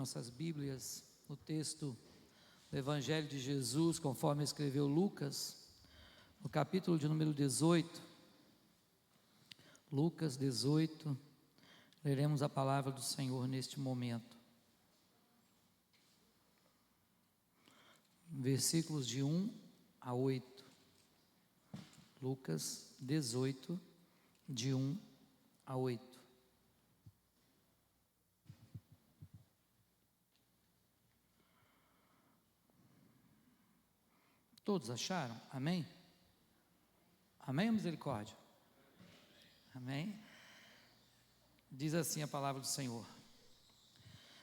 Nossas Bíblias, no texto do Evangelho de Jesus, conforme escreveu Lucas, no capítulo de número 18, Lucas 18, leremos a palavra do Senhor neste momento. Versículos de 1 a 8. Lucas 18, de 1 a 8. Todos acharam? Amém? Amém, misericórdia? Amém? Diz assim a palavra do Senhor.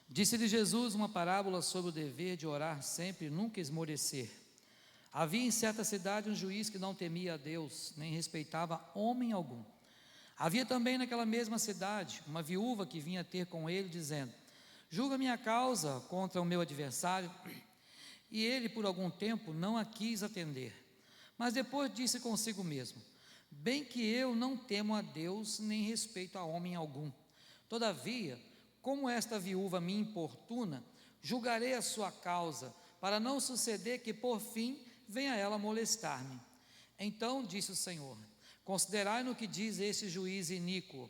Disse-lhe Jesus uma parábola sobre o dever de orar sempre e nunca esmorecer. Havia em certa cidade um juiz que não temia a Deus, nem respeitava homem algum. Havia também naquela mesma cidade uma viúva que vinha ter com ele, dizendo: julga minha causa contra o meu adversário. E ele por algum tempo não a quis atender, mas depois disse consigo mesmo: bem que eu não temo a Deus, nem respeito a homem algum. Todavia, como esta viúva me importuna, julgarei a sua causa, para não suceder que por fim venha ela molestar-me. Então disse o Senhor: considerai no que diz este juiz iníquo.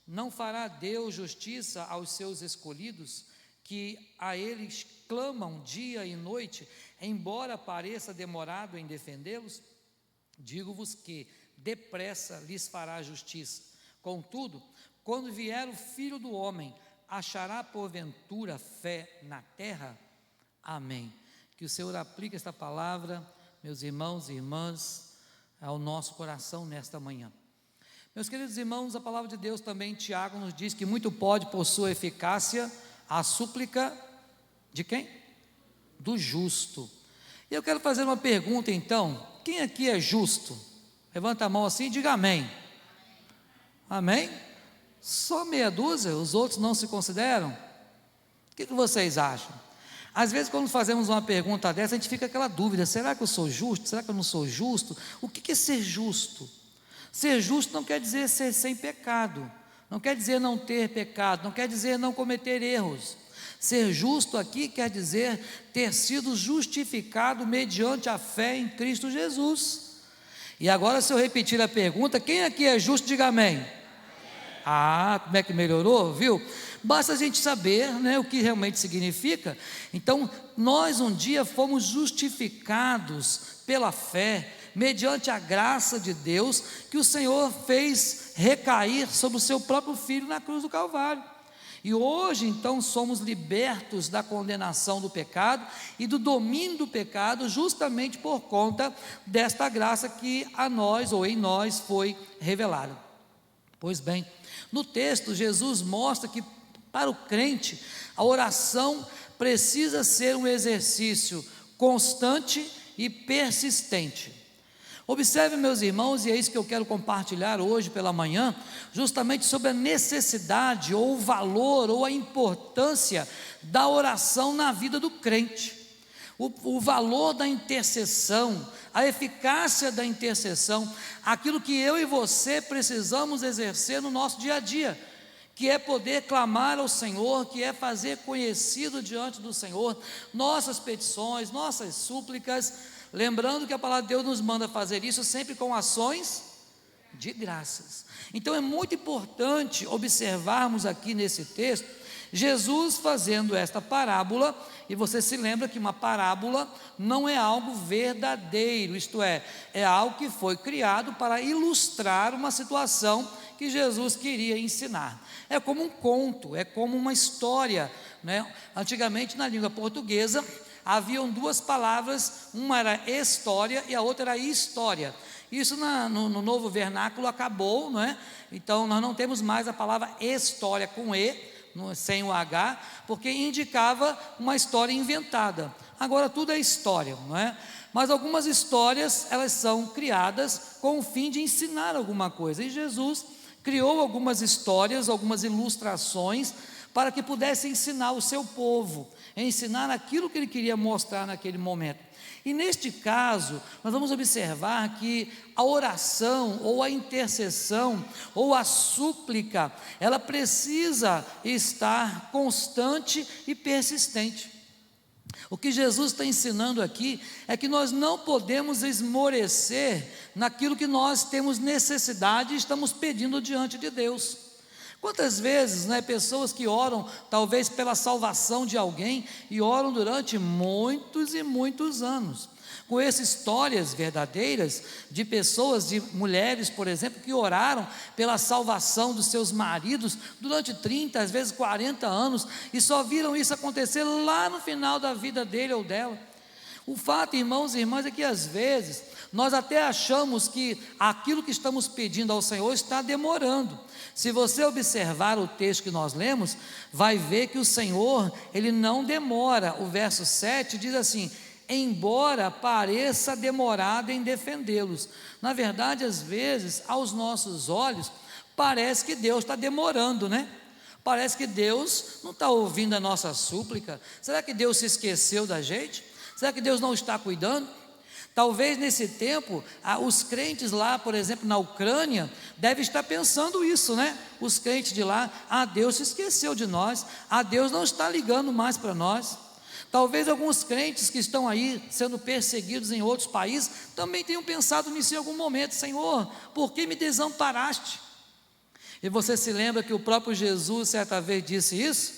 Não fará Deus justiça aos seus escolhidos, que a eles clamam dia e noite, embora pareça demorado em defendê-los? Digo-vos que depressa lhes fará justiça. Contudo, quando vier o Filho do Homem, achará porventura fé na terra? Amém. Que o Senhor aplique esta palavra, meus irmãos e irmãs, ao nosso coração nesta manhã. Meus queridos irmãos, a palavra de Deus também, Tiago nos diz que muito pode por sua eficácia a súplica de quem? Do justo. E eu quero fazer uma pergunta então: quem aqui é justo? Levanta a mão assim e diga amém. Amém? Só meia dúzia? Os outros não se consideram? O que vocês acham? Às vezes quando fazemos uma pergunta dessa, a gente fica com aquela dúvida: será que eu sou justo? Será que eu não sou justo? O que é ser justo? Ser justo não quer dizer ser sem pecado, não quer dizer não ter pecado, não quer dizer não cometer erros. Ser justo aqui quer dizer ter sido justificado mediante a fé em Cristo Jesus. E agora, se eu repetir a pergunta, quem aqui é justo, diga amém. Ah, como é que melhorou, viu? Basta a gente saber, o que realmente significa. Então, nós um dia fomos justificados pela fé, mediante a graça de Deus, que o Senhor fez recair sobre o seu próprio Filho na cruz do Calvário. E hoje então somos libertos da condenação do pecado e do domínio do pecado, justamente por conta desta graça que a nós ou em nós foi revelada. Pois bem, no texto Jesus mostra que para o crente a oração precisa ser um exercício constante e persistente. Observe, meus irmãos, e é isso que eu quero compartilhar hoje pela manhã, justamente sobre a necessidade, ou o valor, ou a importância da oração na vida do crente. O valor da intercessão, a eficácia da intercessão, aquilo que eu e você precisamos exercer no nosso dia a dia, que é poder clamar ao Senhor, que é fazer conhecido diante do Senhor nossas petições, nossas súplicas, lembrando que a palavra de Deus nos manda fazer isso sempre com ações de graças. Então é muito importante observarmos aqui nesse texto, Jesus fazendo esta parábola, e você se lembra que uma parábola não é algo verdadeiro, isto é algo que foi criado para ilustrar uma situação que Jesus queria ensinar. É como um conto, é como uma história, Antigamente na língua portuguesa haviam duas palavras, uma era história e a outra era história. Isso no novo vernáculo acabou, Então nós não temos mais a palavra história com E, sem o H, porque indicava uma história inventada. Agora tudo é história, Mas algumas histórias, elas são criadas com o fim de ensinar alguma coisa, e Jesus criou algumas histórias, algumas ilustrações, para que pudesse ensinar o seu povo, ensinar aquilo que ele queria mostrar naquele momento. E neste caso, nós vamos observar que a oração, ou a intercessão, ou a súplica, ela precisa estar constante e persistente. O que Jesus está ensinando aqui é que nós não podemos esmorecer naquilo que nós temos necessidade e estamos pedindo diante de Deus. Quantas vezes, pessoas que oram, talvez pela salvação de alguém, e oram durante muitos e muitos anos. Conheço histórias verdadeiras de pessoas, de mulheres, por exemplo, que oraram pela salvação dos seus maridos durante 30, às vezes 40 anos, e só viram isso acontecer lá no final da vida dele ou dela. O fato, irmãos e irmãs, é que às vezes nós até achamos que aquilo que estamos pedindo ao Senhor está demorando. Se você observar o texto que nós lemos, vai ver que o Senhor, Ele não demora. O verso 7 diz assim: embora pareça demorado em defendê-los. Na verdade, às vezes, aos nossos olhos, parece que Deus está demorando, Parece que Deus não está ouvindo a nossa súplica. Será que Deus se esqueceu da gente? Será que Deus não está cuidando? Talvez nesse tempo, os crentes lá, por exemplo, na Ucrânia, devem estar pensando isso, Os crentes de lá, Deus se esqueceu de nós, Deus não está ligando mais para nós. Talvez alguns crentes que estão aí sendo perseguidos em outros países também tenham pensado nisso em algum momento: Senhor, por que me desamparaste? E você se lembra que o próprio Jesus certa vez disse isso?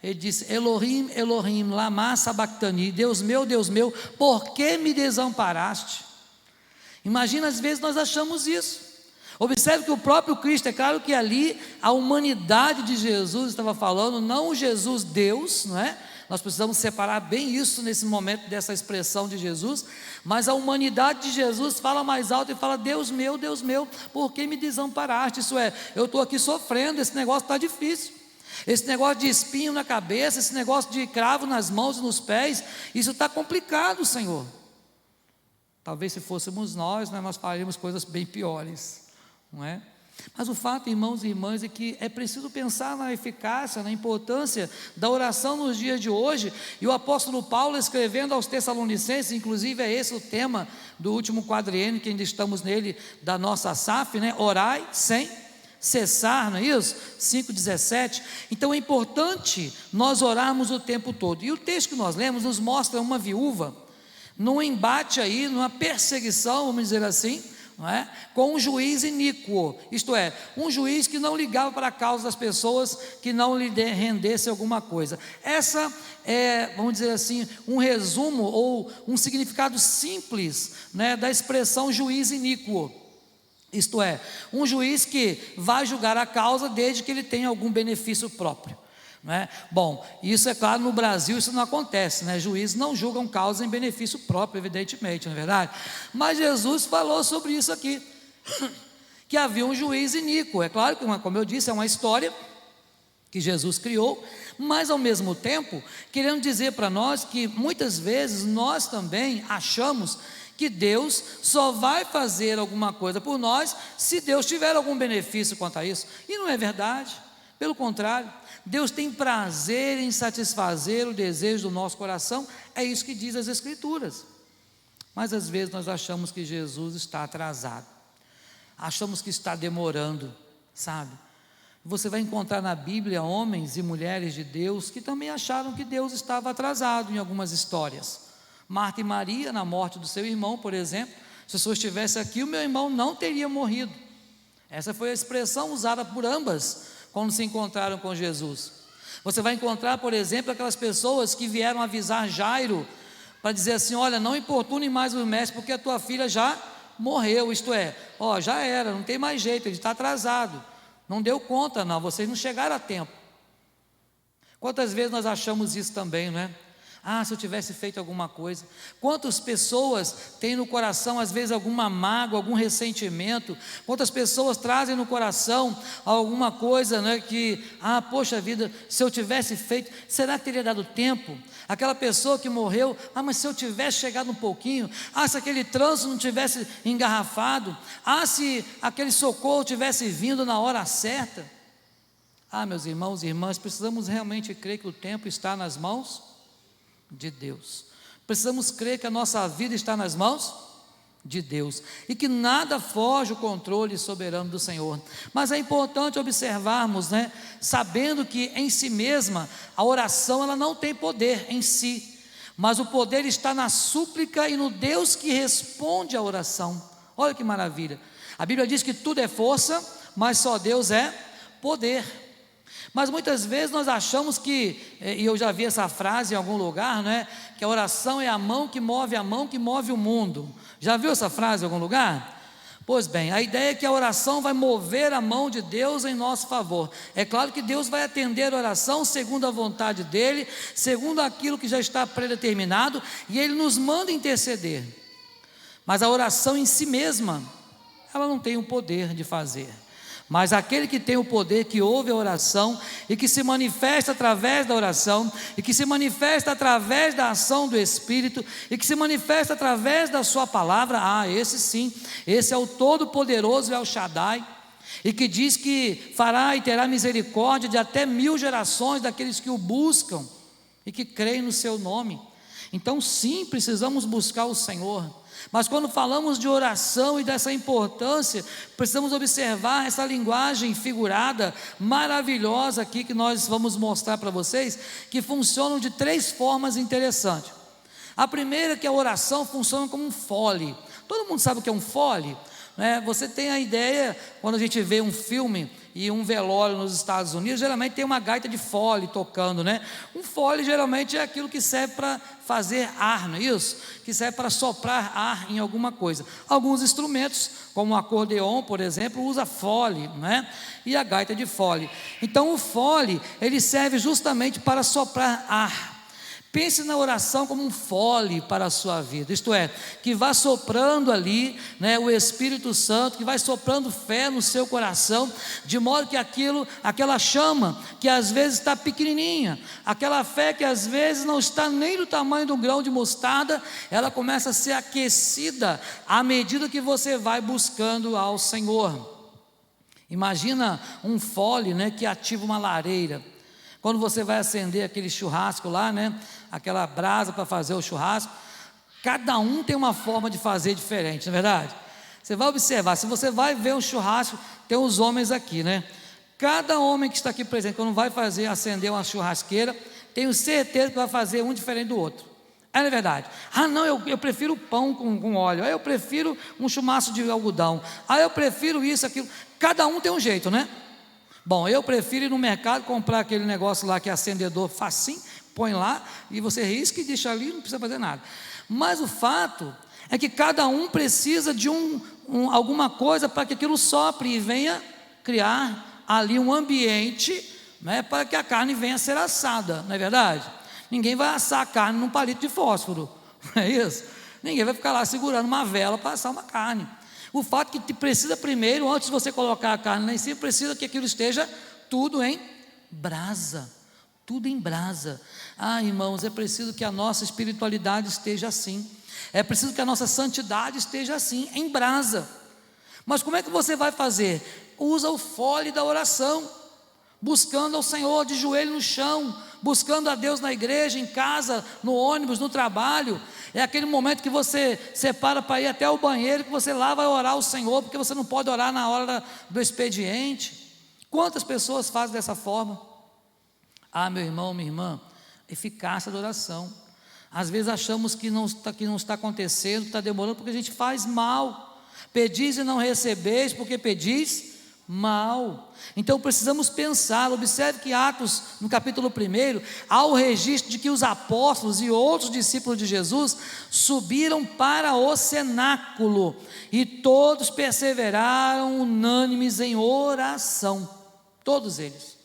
Ele disse: Elohim, Elohim, lama sabachthani, Deus meu, por que me desamparaste? Imagina, às vezes nós achamos isso. Observe que o próprio Cristo, é claro que ali a humanidade de Jesus estava falando, não o Jesus Deus, Nós precisamos separar bem isso nesse momento dessa expressão de Jesus, mas a humanidade de Jesus fala mais alto e fala: Deus meu, por que me desamparaste? Isso é, eu estou aqui sofrendo, esse negócio está difícil, esse negócio de espinho na cabeça, esse negócio de cravo nas mãos e nos pés, isso está complicado, Senhor. Talvez se fôssemos nós faríamos coisas bem piores, não é? Mas o fato, irmãos e irmãs, é que é preciso pensar na eficácia, na importância da oração nos dias de hoje. E o apóstolo Paulo, escrevendo aos Tessalonicenses, inclusive é esse o tema do último quadriênio que ainda estamos nele, da nossa SAF, orai sem cessar, não é isso? 5,17. Então é importante nós orarmos o tempo todo. E o texto que nós lemos nos mostra uma viúva num embate aí, numa perseguição, vamos dizer assim, com um juiz iníquo, isto é, um juiz que não ligava para a causa das pessoas que não lhe rendesse alguma coisa. Essa é, vamos dizer assim, um resumo ou um significado simples, da expressão juiz iníquo. Isto é, um juiz que vai julgar a causa desde que ele tenha algum benefício próprio. Bom, isso é claro, no Brasil isso não acontece, Juízes não julgam causa em benefício próprio, evidentemente, não é verdade? Mas Jesus falou sobre isso aqui, que havia um juiz iníquo. É claro que, como eu disse, é uma história que Jesus criou, mas ao mesmo tempo, querendo dizer para nós que muitas vezes nós também achamos que Deus só vai fazer alguma coisa por nós se Deus tiver algum benefício quanto a isso, e não é verdade. Pelo contrário, Deus tem prazer em satisfazer o desejo do nosso coração, é isso que diz as Escrituras. Mas às vezes nós achamos que Jesus está atrasado, achamos que está demorando, sabe? Você vai encontrar na Bíblia homens e mulheres de Deus que também acharam que Deus estava atrasado em algumas histórias. Marta e Maria, na morte do seu irmão, por exemplo, se o senhor estivesse aqui, o meu irmão não teria morrido. Essa foi a expressão usada por ambas quando se encontraram com Jesus. Você vai encontrar, por exemplo, aquelas pessoas que vieram avisar Jairo, para dizer assim: olha, não importune mais o mestre, porque a tua filha já morreu, isto é, já era, não tem mais jeito, ele está atrasado, não deu conta não, vocês não chegaram a tempo. Quantas vezes nós achamos isso também, não é? Se eu tivesse feito alguma coisa. Quantas pessoas têm no coração às vezes alguma mágoa, algum ressentimento? Quantas pessoas trazem no coração alguma coisa, que, poxa vida, se eu tivesse feito, será que teria dado tempo? Aquela pessoa que morreu, mas se eu tivesse chegado um pouquinho, se aquele trânsito não tivesse engarrafado, se aquele socorro tivesse vindo na hora certa. Meus irmãos e irmãs, precisamos realmente crer que o tempo está nas mãos de Deus. Precisamos crer que a nossa vida está nas mãos de Deus e que nada foge o controle soberano do Senhor. Mas é importante observarmos, sabendo que em si mesma a oração ela não tem poder em si, mas o poder está na súplica e no Deus que responde à oração. Olha que maravilha, a Bíblia diz que tudo é força, mas só Deus é poder. Mas muitas vezes nós achamos que, e eu já vi essa frase em algum lugar, que a oração é a mão que move o mundo. Já viu essa frase em algum lugar? Pois bem, a ideia é que a oração vai mover a mão de Deus em nosso favor. É claro que Deus vai atender a oração segundo a vontade dEle, segundo aquilo que já está predeterminado, e Ele nos manda interceder. Mas a oração em si mesma, ela não tem o poder de fazer. Mas aquele que tem o poder, que ouve a oração e que se manifesta através da oração, e que se manifesta através da ação do Espírito, e que se manifesta através da sua palavra, esse sim, esse é o Todo-Poderoso El Shaddai, e que diz que fará e terá misericórdia de até 1000 gerações daqueles que o buscam e que creem no seu nome. Então sim, precisamos buscar o Senhor. Mas quando falamos de oração e dessa importância, precisamos observar essa linguagem figurada, maravilhosa aqui, que nós vamos mostrar para vocês, que funcionam de 3 formas interessantes. A primeira é que a oração funciona como um fole. Todo mundo sabe o que é um fole? Você tem a ideia, quando a gente vê um filme e um velório nos Estados Unidos, geralmente tem uma gaita de fole tocando, Um fole geralmente é aquilo que serve para fazer ar, não é isso? Que serve para soprar ar em alguma coisa. Alguns instrumentos, como o acordeon, por exemplo, usa fole, E a gaita de fole. Então o fole, ele serve justamente para soprar ar. Pense na oração como um fole para a sua vida, isto é, que vá soprando ali, o Espírito Santo, que vai soprando fé no seu coração, de modo que aquela chama, que às vezes está pequenininha, aquela fé que às vezes não está nem do tamanho do grão de mostarda, ela começa a ser aquecida, à medida que você vai buscando ao Senhor. Imagina um fole, que ativa uma lareira. Quando você vai acender aquele churrasco lá, aquela brasa para fazer o churrasco, cada um tem uma forma de fazer diferente, não é verdade? Você vai observar, se você vai ver um churrasco, tem os homens aqui, Cada homem que está aqui presente, quando vai acender uma churrasqueira, tenho certeza que vai fazer um diferente do outro. Não é verdade? Não, eu prefiro pão com óleo, eu prefiro um chumaço de algodão, eu prefiro isso, aquilo. Cada um tem um jeito, Bom, eu prefiro ir no mercado comprar aquele negócio lá que é acendedor facinho, põe lá e você risca e deixa ali, não precisa fazer nada. Mas o fato é que cada um precisa de alguma coisa para que aquilo sopre e venha criar ali um ambiente, para que a carne venha a ser assada, não é verdade? Ninguém vai assar a carne num palito de fósforo, não é isso? Ninguém vai ficar lá segurando uma vela para assar uma carne. O fato é que precisa primeiro, antes de você colocar a carne lá em cima, precisa que aquilo esteja tudo em brasa, tudo em brasa. Irmãos, é preciso que a nossa espiritualidade esteja assim, é preciso que a nossa santidade esteja assim, em brasa. Mas como é que você vai fazer? Usa o fole da oração, buscando ao Senhor de joelho no chão, buscando a Deus na igreja, em casa, no ônibus, no trabalho. É aquele momento que você separa para ir até o banheiro, que você lá vai orar ao Senhor, porque você não pode orar na hora do expediente. Quantas pessoas fazem dessa forma? Meu irmão, minha irmã, eficácia da oração. Às vezes achamos que não está acontecendo, que está demorando, porque a gente faz mal. Pedis e não recebeis, porque pedis mal. Então precisamos pensar. Observe que Atos, no capítulo 1, há o registro de que os apóstolos e outros discípulos de Jesus subiram para o cenáculo e todos perseveraram unânimes em oração, todos eles.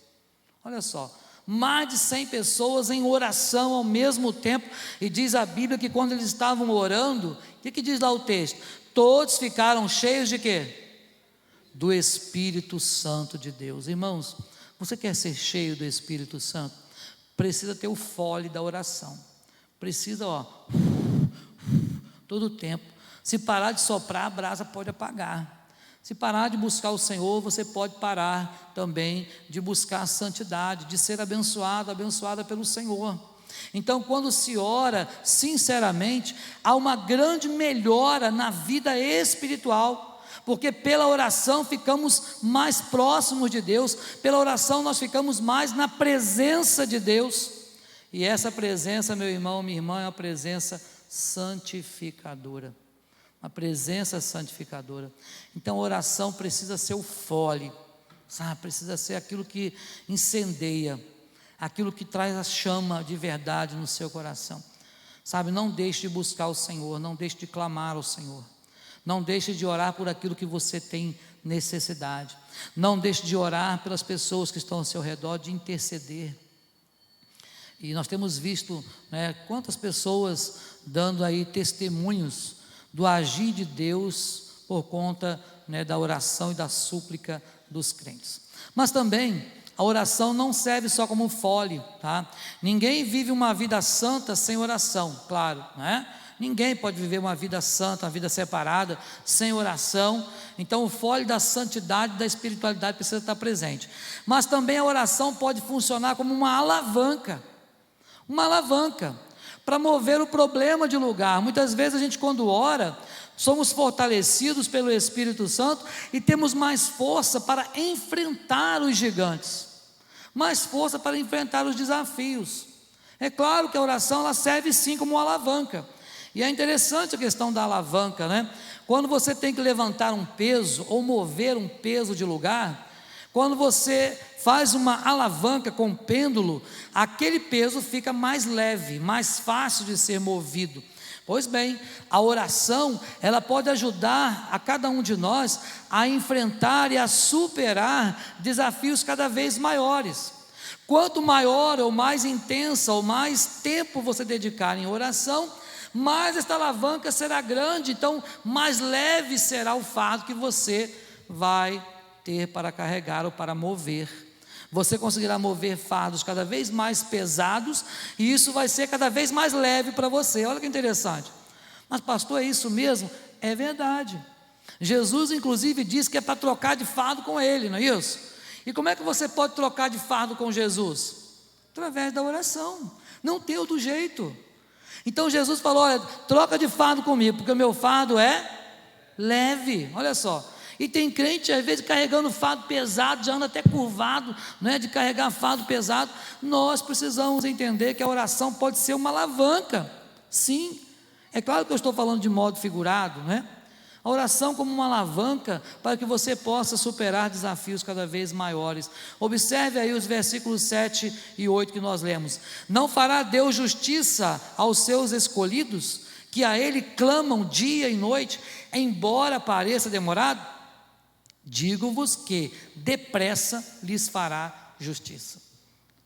Olha só, mais de 100 pessoas em oração ao mesmo tempo, e diz a Bíblia que quando eles estavam orando, o que diz lá o texto? Todos ficaram cheios de quê? Do Espírito Santo de Deus. Irmãos, você quer ser cheio do Espírito Santo? Precisa ter o fole da oração. Precisa, todo o tempo. Se parar de soprar, a brasa pode apagar. Se parar de buscar o Senhor, você pode parar também de buscar a santidade, de ser abençoado, abençoada pelo Senhor. Então, quando se ora sinceramente, há uma grande melhora na vida espiritual, porque pela oração ficamos mais próximos de Deus, pela oração nós ficamos mais na presença de Deus, e essa presença, meu irmão, minha irmã, é uma presença santificadora. Uma presença santificadora. Então a oração precisa ser o fole, sabe? Precisa ser aquilo que incendeia, aquilo que traz a chama de verdade no seu coração, sabe? Não deixe de buscar o Senhor, não deixe de clamar ao Senhor, não deixe de orar por aquilo que você tem necessidade, não deixe de orar pelas pessoas que estão ao seu redor, de interceder. E nós temos visto, né, quantas pessoas dando aí testemunhos do agir de Deus por conta, né, da oração e da súplica dos crentes. Mas também a oração não serve só como fole, tá? Ninguém vive uma vida santa sem oração, claro, né? Ninguém pode viver uma vida santa, uma vida separada, sem oração. Então o fole da santidade, da espiritualidade precisa estar presente. Mas também a oração pode funcionar como uma alavanca para mover o problema de lugar. Muitas vezes a gente, quando ora, somos fortalecidos pelo Espírito Santo e temos mais força para enfrentar os gigantes, mais força para enfrentar os desafios. É claro que a oração, ela serve sim como uma alavanca, e é interessante a questão da alavanca, né? Quando você tem que levantar um peso ou mover um peso de lugar, quando você faz uma alavanca com pêndulo, aquele peso fica mais leve, mais fácil de ser movido. Pois bem, a oração, ela pode ajudar a cada um de nós a enfrentar e a superar desafios cada vez maiores. Quanto maior ou mais intensa ou mais tempo você dedicar em oração, mais esta alavanca será grande, então mais leve será o fardo que você vai ter para carregar ou para mover. Você conseguirá mover fardos cada vez mais pesados, e isso vai ser cada vez mais leve para você. Olha que interessante. Mas pastor, é isso mesmo? É verdade. Jesus inclusive diz que é para trocar de fardo com Ele, não é isso? E como é que você pode trocar de fardo com Jesus? Através da oração. Não tem outro jeito. Então Jesus falou: olha, troca de fardo comigo, porque o meu fardo é leve. Olha só. E tem crente, às vezes, carregando fardo pesado, já anda até curvado, né, de carregar fardo pesado. Nós precisamos entender que a oração pode ser uma alavanca. Sim, é claro que eu estou falando de modo figurado, né? A oração como uma alavanca para que você possa superar desafios cada vez maiores. Observe aí os versículos 7 e 8 que nós lemos. Não fará Deus justiça aos seus escolhidos, que a Ele clamam dia e noite, embora pareça demorado? Digo-vos que depressa lhes fará justiça.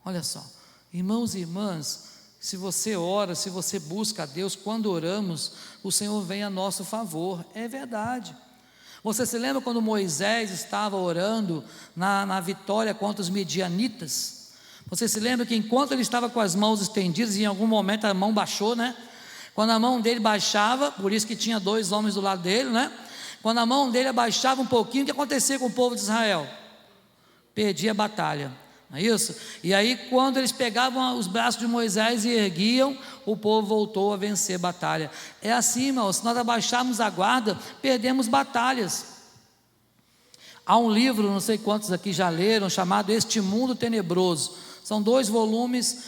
Olha só, irmãos e irmãs, se você ora, se você busca a Deus, quando oramos, o Senhor vem a nosso favor. É verdade. Você se lembra quando Moisés estava orando na vitória contra os midianitas? Você se lembra que enquanto ele estava com as mãos estendidas, em algum momento a mão baixou, né? Quando a mão dele baixava, por isso que tinha 2 homens do lado dele, né? Quando a mão dele abaixava um pouquinho, o que acontecia com o povo de Israel? Perdia a batalha, não é isso? E aí quando eles pegavam os braços de Moisés e erguiam, o povo voltou a vencer a batalha. É assim, irmãos, se nós abaixarmos a guarda, perdemos batalhas. Há um livro, não sei quantos aqui já leram, chamado Este Mundo Tenebroso. São 2 volumes,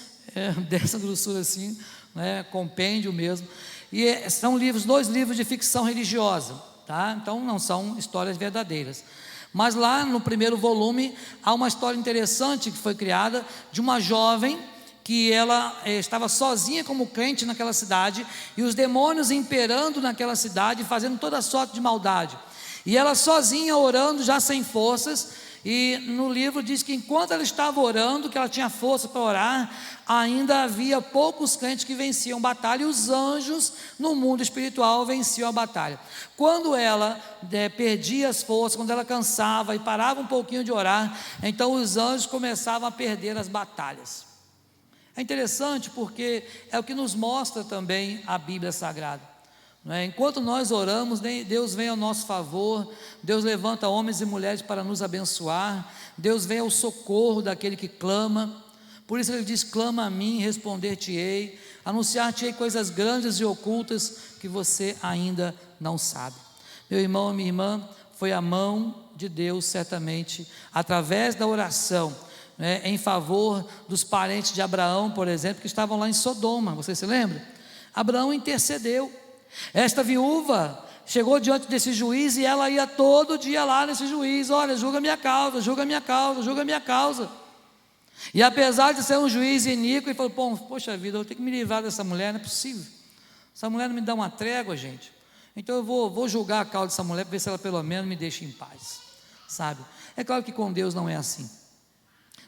dessa grossura assim, né, compêndio mesmo. E são 2 livros de ficção religiosa. Tá? Então não são histórias verdadeiras, mas lá no primeiro volume há uma história interessante que foi criada de uma jovem que ela estava sozinha como crente naquela cidade, e os demônios imperando naquela cidade, fazendo toda sorte de maldade, e ela sozinha orando, já sem forças. E no livro diz que enquanto ela estava orando, que ela tinha força para orar, ainda havia poucos crentes que venciam batalha, e os anjos no mundo espiritual venciam a batalha. Quando ela perdia as forças, quando ela cansava e parava um pouquinho de orar, então os anjos começavam a perder as batalhas. É interessante porque é o que nos mostra também a Bíblia Sagrada. não é? Enquanto nós oramos, Deus vem ao nosso favor, Deus levanta homens e mulheres para nos abençoar, Deus vem ao socorro daquele que clama. Por isso ele diz: clama a mim, responder-te-ei, anunciar-te-ei coisas grandes e ocultas que você ainda não sabe. Meu irmão, minha irmã, foi a mão de Deus certamente, através da oração, né, em favor dos parentes de Abraão, por exemplo, que estavam lá em Sodoma. Você se lembra? Abraão intercedeu. Esta viúva chegou diante desse juiz e ela ia todo dia lá nesse juiz: olha, julga minha causa, julga minha causa, julga minha causa. E apesar de ser um juiz iníquo, ele falou: poxa vida, eu tenho que me livrar dessa mulher, não é possível, essa mulher não me dá uma trégua, gente, então eu vou julgar a causa dessa mulher, para ver se ela pelo menos me deixa em paz, sabe? É claro que com Deus não é assim.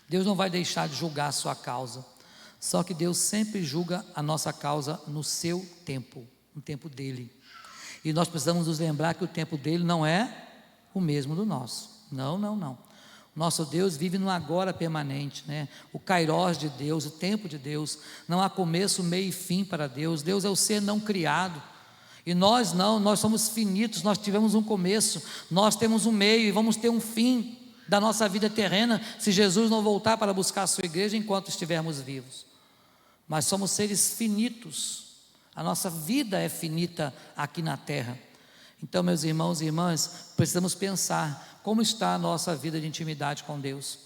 Deus não vai deixar de julgar a sua causa, só que Deus sempre julga a nossa causa no seu tempo, no tempo dele. E nós precisamos nos lembrar que o tempo dele não é o mesmo do nosso. Não. Nosso Deus vive no agora permanente, né? O kairós de Deus, o tempo de Deus. Não há começo, meio e fim para Deus. Deus é o ser não criado. E nós não, nós somos finitos, nós tivemos um começo, nós temos um meio e vamos ter um fim da nossa vida terrena, se Jesus não voltar para buscar a sua igreja enquanto estivermos vivos. Mas somos seres finitos, a nossa vida é finita aqui na terra. Então, meus irmãos e irmãs, precisamos pensar como está a nossa vida de intimidade com Deus.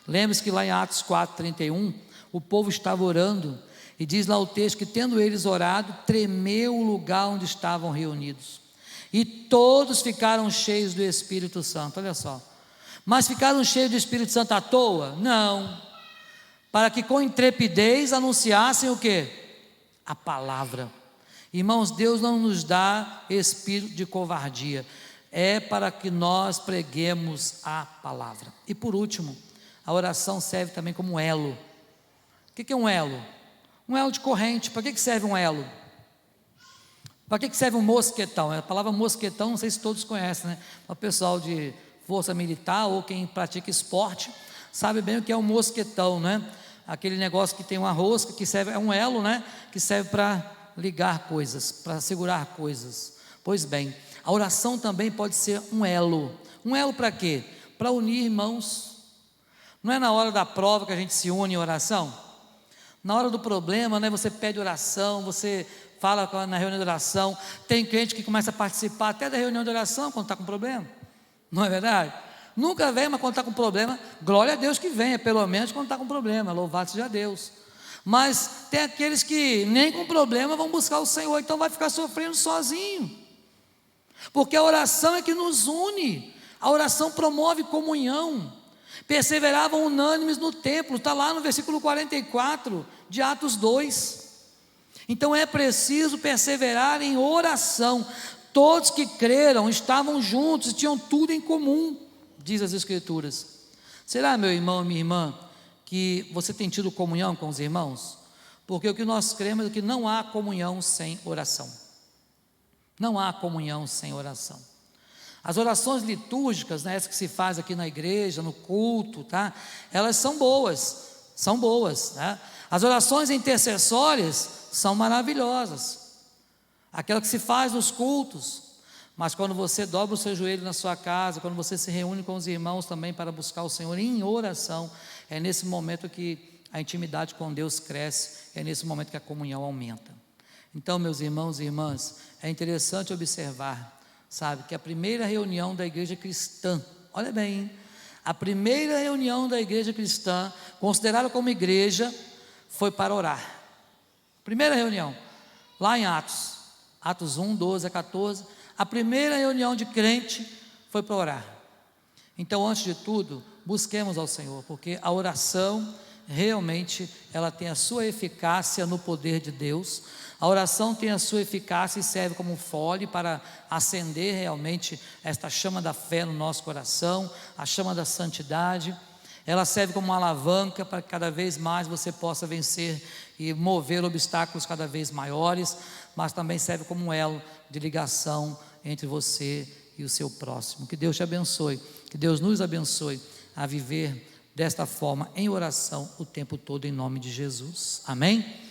Lembre-se que lá em Atos 4:31, o povo estava orando, e diz lá o texto que, tendo eles orado, tremeu o lugar onde estavam reunidos, e todos ficaram cheios do Espírito Santo. Olha só, mas ficaram cheios do Espírito Santo à toa? Não, para que com intrepidez anunciassem o quê? A palavra. Irmãos, Deus não nos dá espírito de covardia, é para que nós preguemos a palavra. E por último, a oração serve também como elo. O que é um elo? Um elo de corrente. Para que serve um elo? Para que serve um mosquetão? A palavra mosquetão, não sei se todos conhecem, né? O pessoal de força militar ou quem pratica esporte sabe bem o que é um mosquetão, né? Aquele negócio que tem uma rosca, que serve, é um elo, né? Que serve para ligar coisas, para segurar coisas. Pois bem, a oração também pode ser um elo. Um elo para quê? Para unir irmãos. Não é na hora da prova que a gente se une em oração? Na hora do problema, né, você pede oração, você fala na reunião de oração. Tem crente que começa a participar até da reunião de oração quando está com problema. Não é verdade? Nunca vem, mas quando está com problema, glória a Deus que venha, pelo menos quando está com problema, louvado seja Deus. Mas tem aqueles que nem com problema vão buscar o Senhor, então vai ficar sofrendo sozinho, porque a oração é que nos une, a oração promove comunhão. Perseveravam unânimes no templo, está lá no versículo 44 de Atos 2. Então é preciso perseverar em oração. Todos que creram estavam juntos e tinham tudo em comum, diz as Escrituras. Será, meu irmão e minha irmã, que você tem tido comunhão com os irmãos? Porque o que nós cremos é que não há comunhão sem oração. Não há comunhão sem oração. As orações litúrgicas, né, essas que se faz aqui na igreja, no culto, tá? Elas são boas, né? As orações intercessórias são maravilhosas, aquela que se faz nos cultos. Mas quando você dobra o seu joelho na sua casa, quando você se reúne com os irmãos também para buscar o Senhor em oração, é nesse momento que a intimidade com Deus cresce, é nesse momento que a comunhão aumenta. Então, meus irmãos e irmãs, é interessante observar, sabe, que a primeira reunião da igreja cristã, olha bem, hein? A primeira reunião da igreja cristã, considerada como igreja, foi para orar. Primeira reunião, lá em Atos 1, 12 a 14, a primeira reunião de crente foi para orar. Então, antes de tudo, busquemos ao Senhor, porque a oração realmente ela tem a sua eficácia no poder de Deus. A oração tem a sua eficácia e serve como um fole para acender realmente esta chama da fé no nosso coração, a chama da santidade. Ela serve como uma alavanca para que cada vez mais você possa vencer e mover obstáculos cada vez maiores, mas também serve como um elo de ligação entre você e o seu próximo. Que Deus te abençoe, que Deus nos abençoe a viver desta forma em oração o tempo todo, em nome de Jesus. Amém?